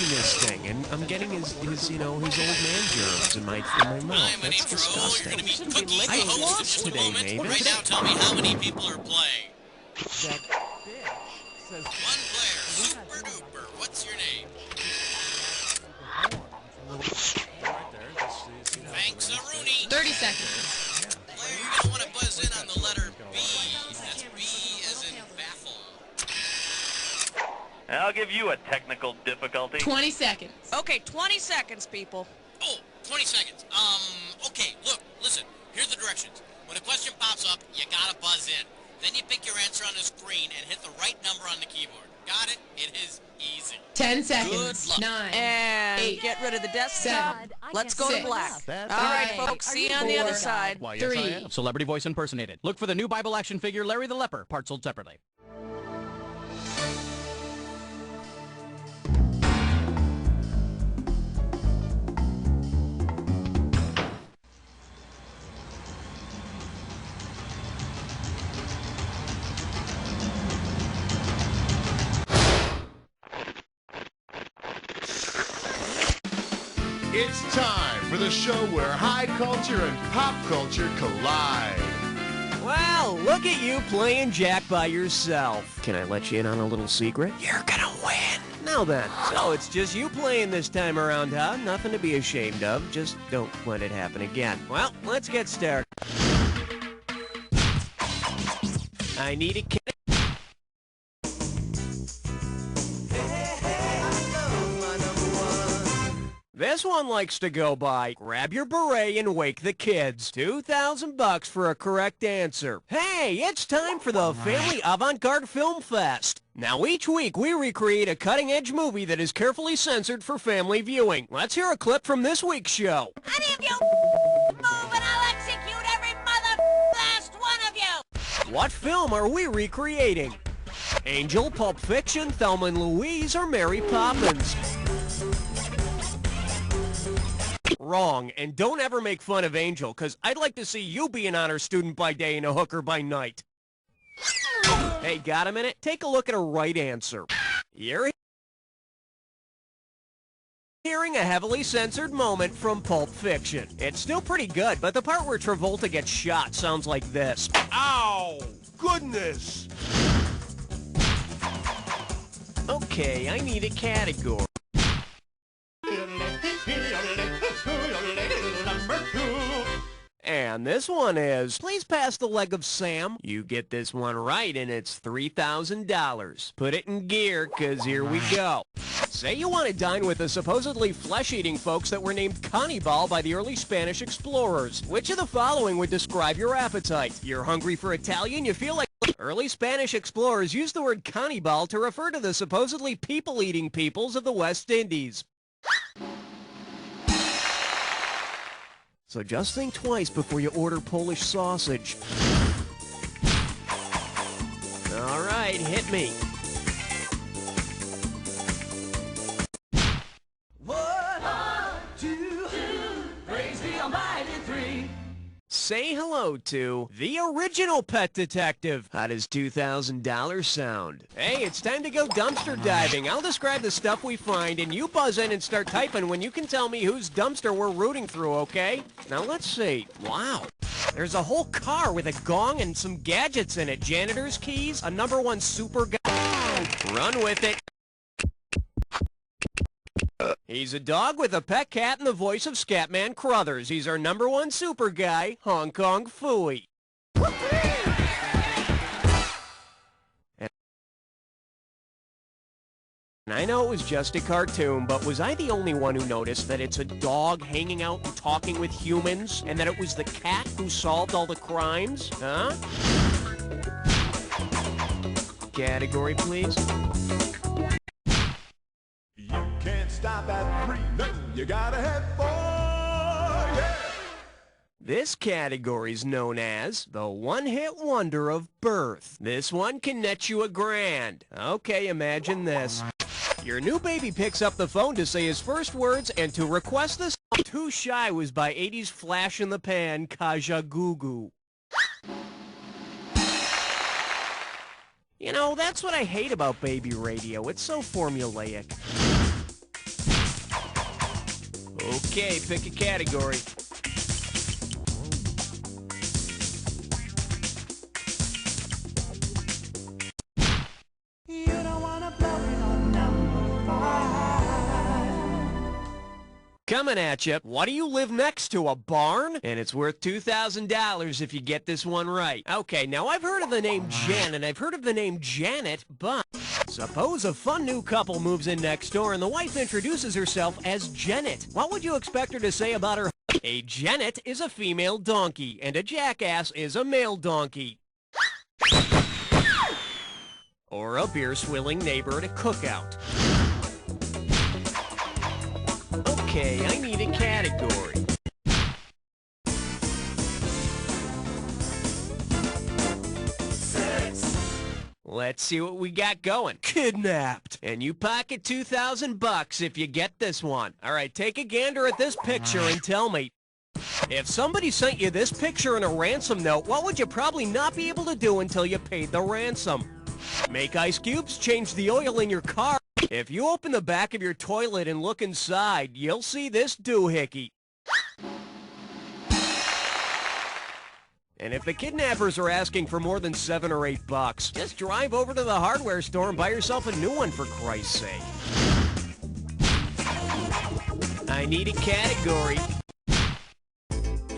eating this thing, and I'm getting his you know, his old man germs in my mouth. Hi, my That's name's Ro. You're disgusting. going to meet Cookie, the I host in flossed just a today, moment. Mavis. Right now, tell me how many people are playing. That bitch says One player, super duper. What's your name? Thanks, Rooney. 30 seconds. Player, you're going to want to buzz in on the letter B. That's B as in baffle. I'll give you a technical difficulty. 20 seconds. Okay, 20 seconds, people. Oh, 20 seconds. Okay, look, listen. Here's the directions. When a question pops up, you gotta buzz in. Then you pick your answer on the screen and hit the right number on the keyboard. Got it? It is easy. 10 seconds. Good luck. 9. And 8. get rid of the desktop. 7. Let's go to 6. black. That's All right, Five. folks. See you on the other 4. side. Why, yes, I 3. am. Celebrity voice impersonated. Look for the new Bible action figure, Larry the Leper, parts sold separately. It's time for the show where high culture and pop culture collide. Well, look at you playing Jack by yourself. Can I let you in on a little secret? You're gonna win. Now then, so it's just you playing this time around, huh? Nothing to be ashamed of. Just don't let it happen again. Well, let's get started. I need a kid. This one likes to go by, grab your beret and wake the kids. $2,000 for a correct answer. Hey, it's time for the Family Avant-Garde Film Fest. Now each week we recreate a cutting-edge movie that is carefully censored for family viewing. Let's hear a clip from this week's show. Any of you move and I'll execute every last one of you! What film are we recreating? Angel, Pulp Fiction, Thelma and Louise, or Mary Poppins? Wrong, and don't ever make fun of Angel, because I'd like to see you be an honor student by day and a hooker by night. Hey, got a minute? Take a look at a right answer. You're hearing a heavily censored moment from Pulp Fiction. It's still pretty good, but the part where Travolta gets shot sounds like this. Ow! Goodness! Okay, I need a category. And this one is, please pass the leg of Sam. You get this one right and it's $3,000. Put it in gear, cause here we go. Say you want to dine with the supposedly flesh-eating folks that were named Cannibal by the early Spanish explorers. Which of the following would describe your appetite? You're hungry for Italian, you feel like... Early Spanish explorers used the word Cannibal to refer to the supposedly people-eating peoples of the West Indies. So just think twice before you order Polish sausage. All right, hit me. Say hello to the original Pet Detective. How does $2,000 sound? Hey, it's time to go dumpster diving. I'll describe the stuff we find, and you buzz in and start typing when you can tell me whose dumpster we're rooting through, okay? Now, let's see. Wow. There's a whole car with a gong and some gadgets in it. Janitor's keys, a #1 super guy. Run with it. He's a dog with a pet cat and the voice of Scatman Crothers. He's our #1 super guy, Hong Kong Phooey. And I know it was just a cartoon, but was I the only one who noticed that it's a dog hanging out and talking with humans, and that it was the cat who solved all the crimes? Huh? Category, please. You can't stop at 3, no, you gotta have 4, yeah! This category is known as the one-hit wonder of birth. This one can net you $1,000. Okay, imagine this. Your new baby picks up the phone to say his first words and to request the song Too Shy was by 80s Flash in the Pan, Kajagoogoo. You know, that's what I hate about baby radio. It's so formulaic. Okay, pick a category. You don't wanna blow it on number 5. Coming at you. What do you live next to, a barn? And it's worth $2,000 if you get this one right. Okay, now I've heard of the name Jen, and I've heard of the name Janet, but suppose a fun new couple moves in next door and the wife introduces herself as Janet. What would you expect her to say about her? A Janet is a female donkey, and a jackass is a male donkey. Or a beer-swilling neighbor at a cookout. Okay, I need a category. Let's see what we got going. Kidnapped. And you pocket $2,000 if you get this one. All right, take a gander at this picture and tell me. If somebody sent you this picture in a ransom note, what would you probably not be able to do until you paid the ransom? Make ice cubes, change the oil in your car. If you open the back of your toilet and look inside, you'll see this doohickey. And if the kidnappers are asking for more than $7 or $8, just drive over to the hardware store and buy yourself a new one, for Christ's sake. I need a category.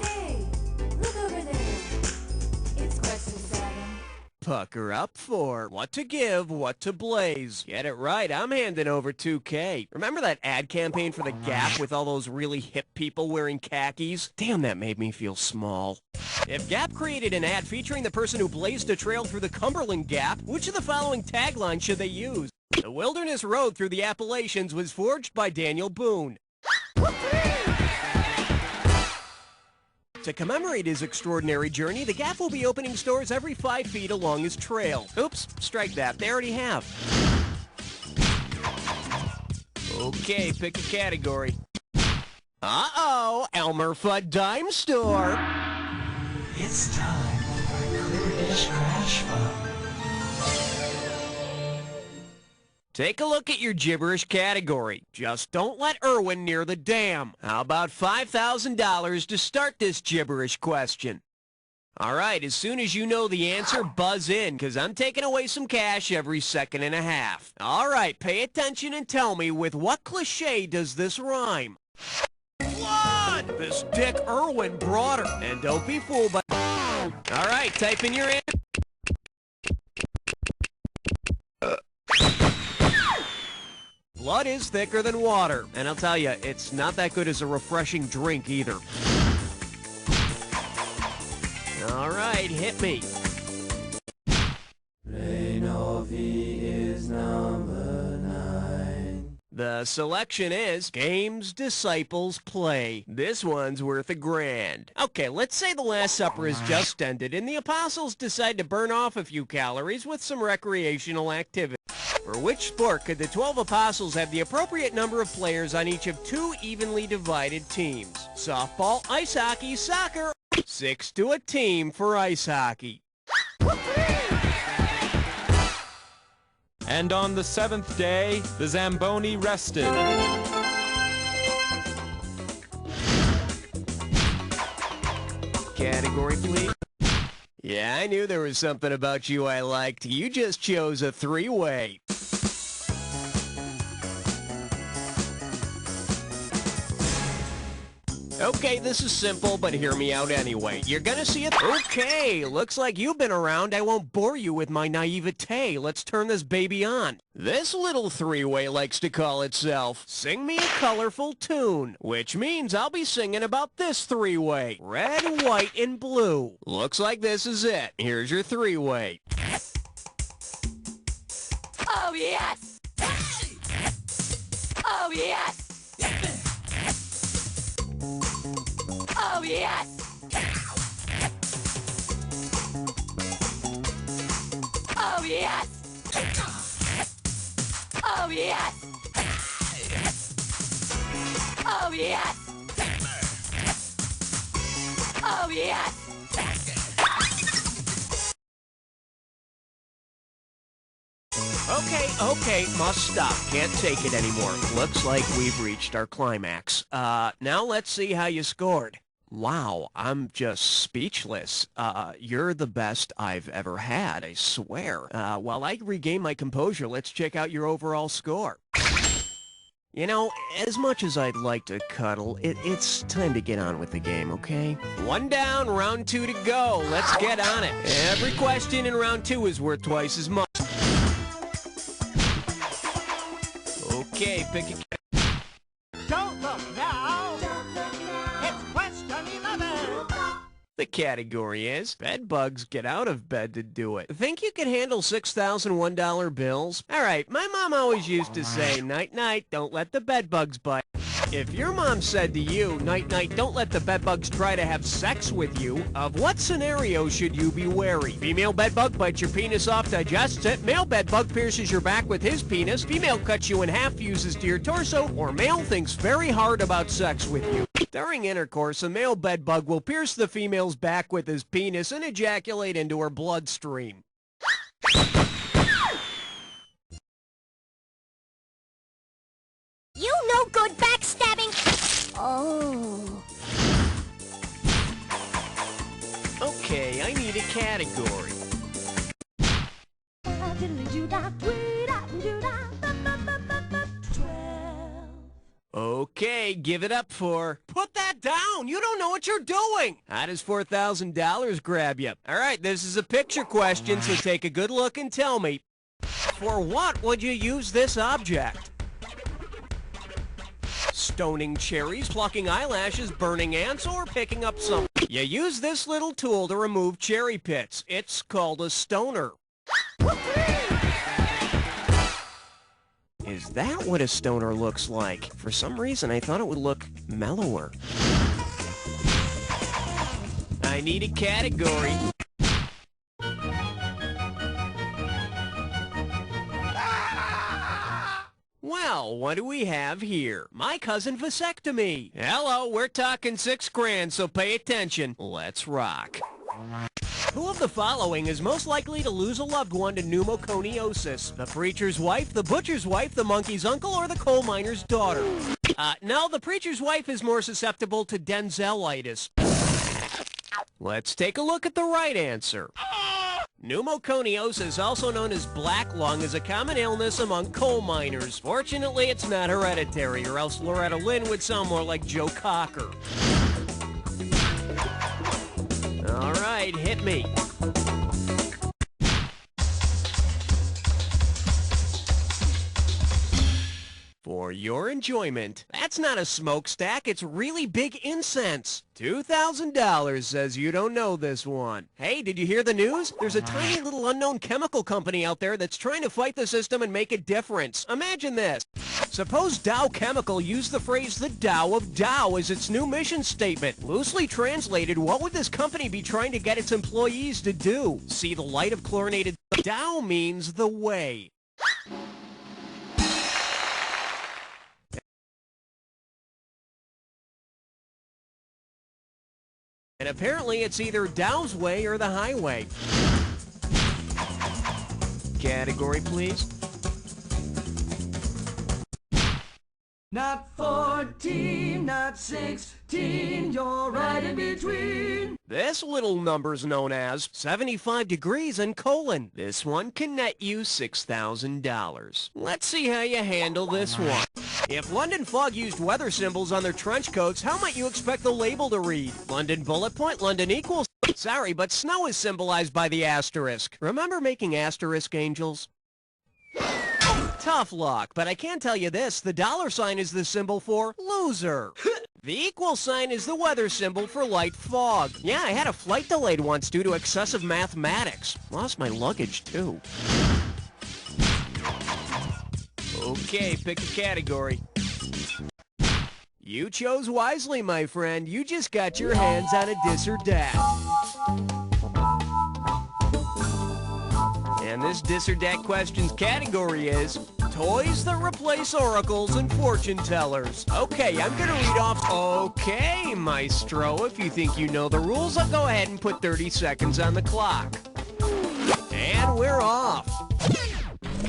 Hey, look over there. It's question 7. Pucker up for what to give, what to blaze. Get it right, I'm handing over $2K. Remember that ad campaign for the Gap with all those really hip people wearing khakis? Damn, that made me feel small. If Gap created an ad featuring the person who blazed a trail through the Cumberland Gap, which of the following taglines should they use? The Wilderness Road through the Appalachians was forged by Daniel Boone. To commemorate his extraordinary journey, the Gap will be opening stores every 5 feet along his trail. Oops, strike that. They already have. Okay, pick a category. Uh-oh, Elmer Fudd Dime Store. It's time for Clearish Crash Fun. Take a look at your gibberish category. Just don't let Irwin near the dam. How about $5,000 to start this gibberish question? All right, as soon as you know the answer, buzz in, because I'm taking away some cash every second and a half. All right, pay attention and tell me, with what cliche does this rhyme? Blood! This Dick Irwin brought her. And don't be fooled by... All right, type in your answer. Blood is thicker than water, and I'll tell you, it's not that good as a refreshing drink either. All right, hit me. Reinovi is number 9. The selection is Games Disciples Play. This one's worth $1,000. Okay, let's say the Last Supper has just ended, and the apostles decide to burn off a few calories with some recreational activity. For which sport could the 12 apostles have the appropriate number of players on each of 2 evenly divided teams? Softball, ice hockey, soccer. 6 to a team for ice hockey. And on the 7th day, the Zamboni rested. Category, please. Yeah, I knew there was something about you I liked. You just chose a 3-way. Okay, this is simple, but hear me out anyway. You're gonna see it. Okay, looks like you've been around. I won't bore you with my naivete. Let's turn this baby on. This little 3-way likes to call itself Sing Me a Colorful Tune, which means I'll be singing about this 3-way. Red, white, and blue. Looks like this is it. Here's your 3-way. Oh, yes! Oh, yes! Oh, yes! Oh, yes! Oh, yes! Oh, yes! Oh, yes! Okay, must stop. Can't take it anymore. Looks like we've reached our climax. Now let's see how you scored. Wow, I'm just speechless. You're the best I've ever had, I swear. While I regain my composure, let's check out your overall score. You know, as much as I'd like to cuddle, it's time to get on with the game, okay? 1 down, round 2 to go. Let's get on it. Every question in round 2 is worth twice as much. Okay, pick a... Don't look now. It's question 11. The category is bed bugs get out of bed to do it. Think you can handle $6,001 bills? All right, my mom always used to say, night, night, don't let the bed bugs bite. If your mom said to you, night, night, don't let the bed bugs try to have sex with you, of what scenario should you be wary? Female bed bug bites your penis off, digests it. Male bed bug pierces your back with his penis. Female cuts you in half, fuses to your torso. Or male thinks very hard about sex with you. During intercourse, a male bed bug will pierce the female's back with his penis and ejaculate into her bloodstream. You no good backstabbing. Oh. Okay, I need a category. Okay, give it up for... Put that down! You don't know what you're doing! How does $4,000 grab you? Alright, this is a picture question, so take a good look and tell me. For what would you use this object? Stoning cherries, plucking eyelashes, burning ants, or picking up something. You use this little tool to remove cherry pits. It's called a stoner. Is that what a stoner looks like? For some reason, I thought it would look mellower. I need a category. Well, what do we have here? My cousin vasectomy. Hello, we're talking $6,000, so pay attention. Let's rock. Who of the following is most likely to lose a loved one to pneumoconiosis? The preacher's wife, the butcher's wife, the monkey's uncle, or the coal miner's daughter? No, the preacher's wife is more susceptible to Denzelitis. Let's take a look at the right answer. Pneumoconiosis, also known as black lung, is a common illness among coal miners. Fortunately, it's not hereditary, or else Loretta Lynn would sound more like Joe Cocker. All right, hit me. For your enjoyment, that's not a smokestack, it's really big incense. $2,000 says you don't know this one. Hey, did you hear the news? There's a tiny little unknown chemical company out there that's trying to fight the system and make a difference. Imagine this. Suppose Dow Chemical used the phrase the Tao of Dow as its new mission statement. Loosely translated, what would this company be trying to get its employees to do? See the light of chlorinated... Tao means the way. And apparently it's either Dow's way or the highway. Category, please. Not 14, not 16, you're right in between. This little number's known as 75 degrees and colon. This one can net you $6,000. Let's see how you handle this one. If London Fog used weather symbols on their trench coats, how might you expect the label to read? London bullet point, London equals... Sorry, but snow is symbolized by the asterisk. Remember making asterisk angels? Tough luck, but I can tell you this, the dollar sign is the symbol for loser. The equal sign is the weather symbol for light fog. Yeah, I had a flight delayed once due to excessive mathematics. Lost my luggage, too. Okay, pick a category. You chose wisely, my friend. You just got your hands on a dis or dat. And this dis or dat questions category is toys that replace oracles and fortune tellers. Okay, I'm gonna read off. Okay, maestro, if you think you know the rules, I'll go ahead and put 30 seconds on the clock. And we're off.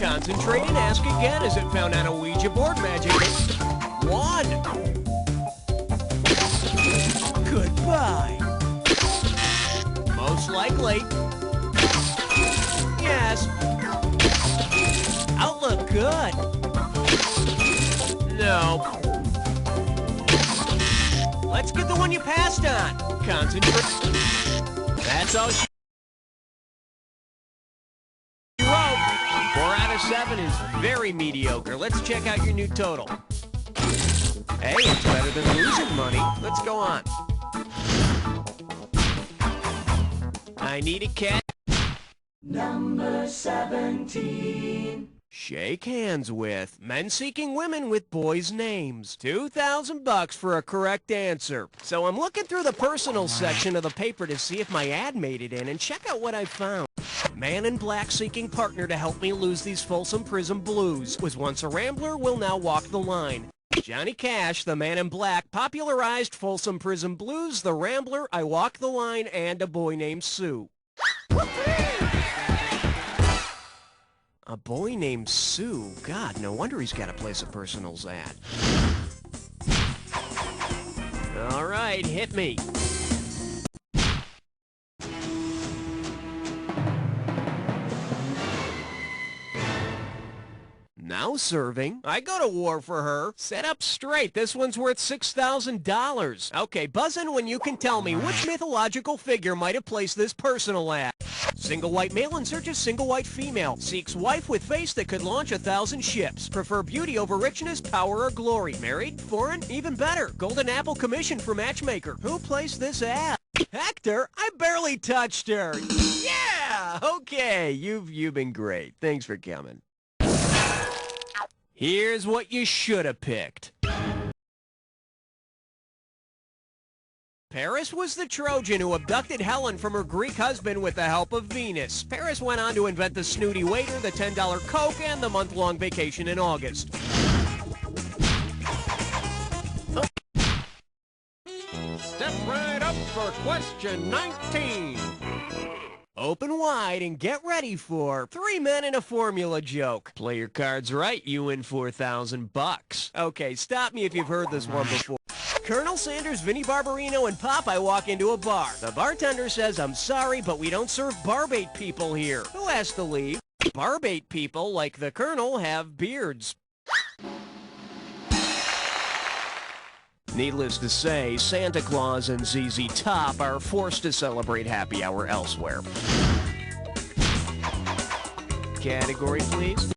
Concentrate and ask again. Is it found on a Ouija board? Magic 1. Goodbye. Most likely. Yes. Outlook good. No. Let's get the one you passed on. Concentrate. That's all she wrote. 4 out of 7 is very mediocre. Let's check out your new total. Hey, it's better than losing money. Let's go on. I need a cat. Number 17. Shake hands with men seeking women with boys' names. $2,000 for a correct answer. So I'm looking through the personal section of the paper to see if my ad made it in, and check out what I found. Man in black seeking partner to help me lose these Folsom Prison blues. Was once a rambler, will now walk the line. Johnny Cash, the man in black, popularized Folsom Prison blues, the rambler, I walk the line, and a boy named Sue. A boy named Sue? God, no wonder he's got a place of personals at. All right, hit me. Now serving. I go to war for her. Set up straight. This one's worth $6,000. Okay, buzz in when you can tell me which mythological figure might have placed this personal ad. Single white male in search of single white female. Seeks wife with face that could launch 1,000 ships. Prefer beauty over richness, power, or glory. Married? Foreign? Even better. Golden Apple Commission for matchmaker. Who placed this ad? Hector? I barely touched her. Yeah! Okay, you've been great. Thanks for coming. Here's what you should have picked. Paris was the Trojan who abducted Helen from her Greek husband with the help of Venus. Paris went on to invent the snooty waiter, the $10 Coke, and the month-long vacation in August. Step right up for question 19. Open wide and get ready for 3 men and a formula joke. Play your cards right, you win $4,000. Okay, stop me if you've heard this one before. Colonel Sanders, Vinnie Barbarino, and Popeye walk into a bar. The bartender says, I'm sorry, but we don't serve barbate people here. Who has to leave? Barbate people, like the Colonel, have beards. Needless to say, Santa Claus and ZZ Top are forced to celebrate happy hour elsewhere. Category, please.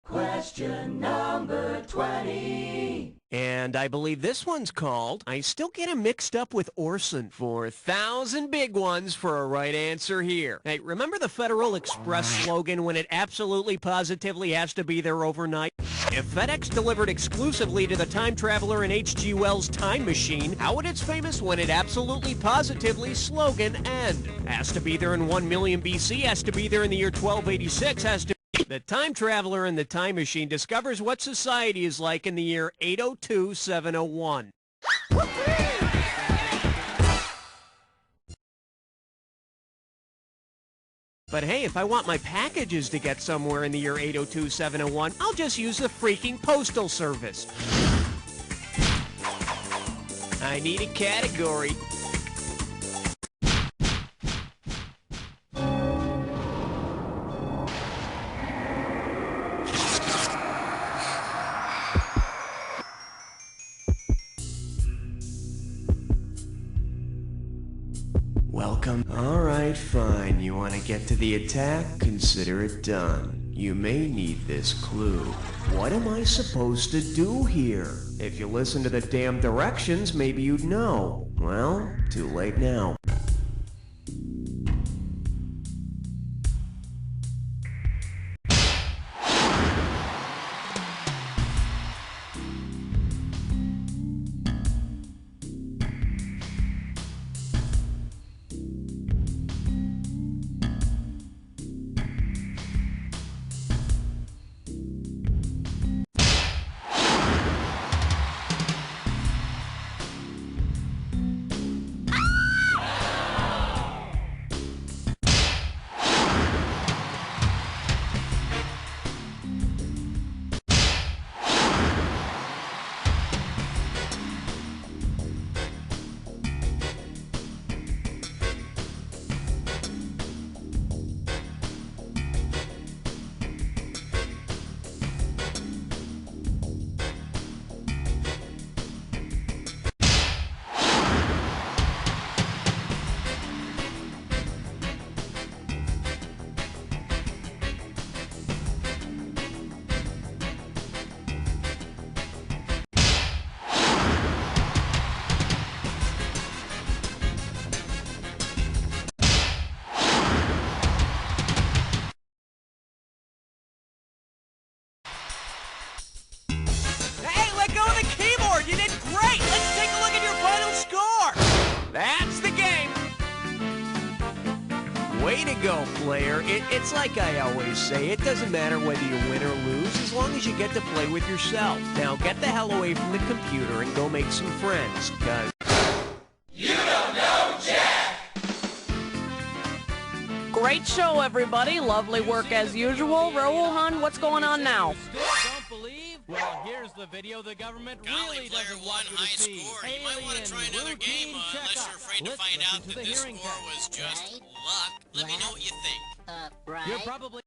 Question number 20. And I believe this one's called, I still get him mixed up with Orson. 4,000 big ones for a right answer here. Hey, remember the Federal Express slogan when it absolutely positively has to be there overnight? If FedEx delivered exclusively to the time traveler in H.G. Wells' Time Machine, how would its famous when it absolutely positively slogan end? Has to be there in 1 million BC, has to be there in the year 1286, has to The time traveler in the time machine discovers what society is like in the year 802-701. But hey, if I want my packages to get somewhere in the year 802-701, I'll just use the freaking postal service. I need a category. Welcome. All right, fine. You want to get to the attack? Consider it done. You may need this clue. What am I supposed to do here? If you listen to the damn directions, maybe you'd know. Well, too late now. Way to go, player. It's like I always say, it doesn't matter whether you win or lose as long as you get to play with yourself. Now get the hell away from the computer and go make some friends, cause... You don't know Jack! Great show, everybody. Lovely work as usual. Raul Hun, what's going on now? Don't believe? Well, here's the video the government Golly, really player doesn't one, want you to high see. score. You might want to try another Alien game routine unless checkup. you're afraid to Let's find listen out to that the this hearing score test. was just luck. Let me know what you think. You're probably...